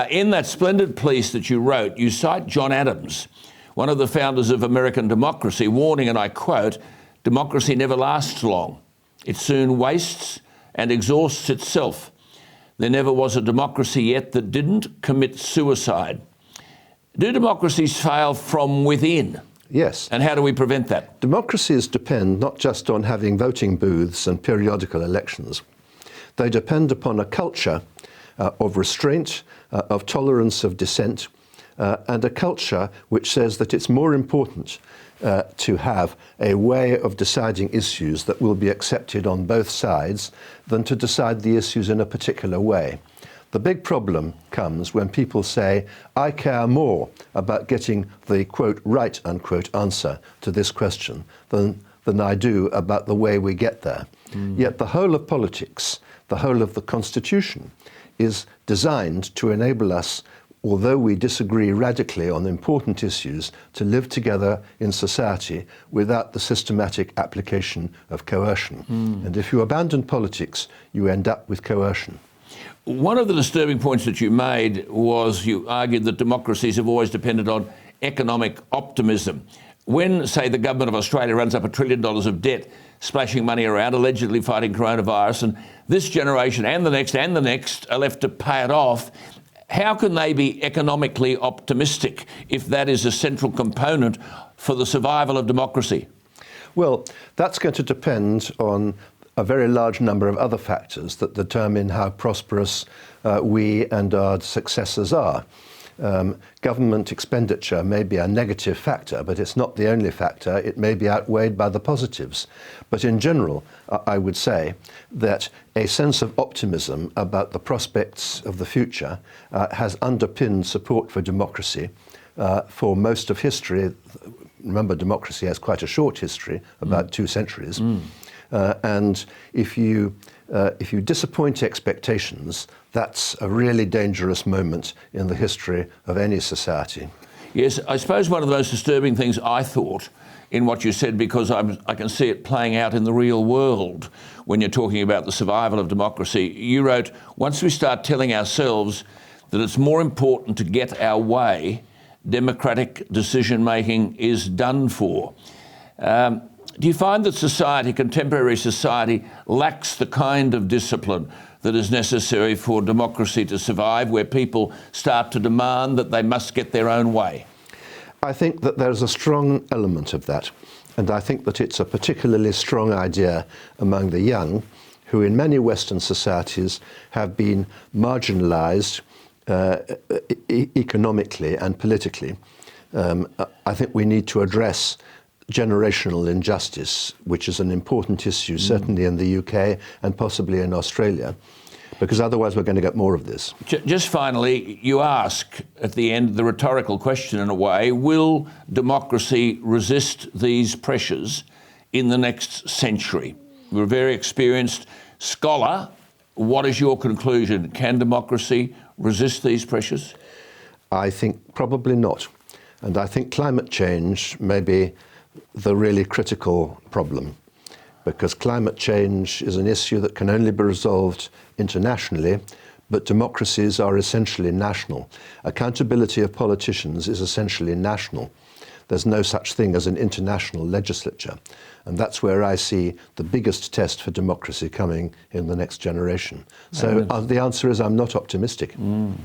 In that splendid piece that you wrote, you cite John Adams, one of the founders of American democracy, warning, and I quote, "Democracy never lasts long. It soon wastes and exhausts itself. There never was a democracy yet that didn't commit suicide." Do democracies fail from within? Yes. And how do we prevent that? Democracies depend not just on having voting booths and periodical elections. They depend upon a culture of restraint, of tolerance of dissent, and a culture which says that it's more important to have a way of deciding issues that will be accepted on both sides than to decide the issues in a particular way. The big problem comes when people say, I care more about getting the, quote, right, unquote, answer to this question than I do about the way we get there. Yet the whole of politics, the whole of the Constitution, is designed to enable us, although we disagree radically on important issues, to live together in society without the systematic application of coercion. And if you abandon politics, you end up with coercion. One of the disturbing points that you made was you argued that democracies have always depended on economic optimism. When, say, the government of Australia runs up $1 trillion of debt, splashing money around, allegedly fighting coronavirus, and this generation and the next are left to pay it off, how can they be economically optimistic if that is a central component for the survival of democracy? Well, that's going to depend on a very large number of other factors that determine how prosperous we and our successors are. Government expenditure may be a negative factor, but it's not the only factor. It may be outweighed by the positives. But in general, I would say that a sense of optimism about the prospects of the future has underpinned support for democracy for most of history. Remember, democracy has quite a short history, about 2 centuries. And if you disappoint expectations, that's a really dangerous moment in the history of any society. Yes, I suppose one of the most disturbing things I thought in what you said, because I can see it playing out in the real world when you're talking about the survival of democracy. You wrote, once we start telling ourselves that it's more important to get our way, democratic decision-making is done for. Do you find that society, contemporary society, lacks the kind of discipline that is necessary for democracy to survive, where people start to demand that they must get their own way? I think that there's a strong element of that, and I think that it's a particularly strong idea among the young, who in many Western societies have been marginalized economically and politically. I think we need to address generational injustice, which is an important issue, certainly in the UK and possibly in Australia, because otherwise we're going to get more of this. Just finally, you ask at the end the rhetorical question in a way, will democracy resist these pressures in the next century? You're a very experienced scholar. What is your conclusion? Can democracy resist these pressures? I think probably not. And I think climate change may be the really critical problem, because climate change is an issue that can only be resolved internationally, but democracies are essentially national. Accountability of politicians is essentially national. There's no such thing as an international legislature. And that's where I see the biggest test for democracy coming in the next generation. So the answer is I'm not optimistic.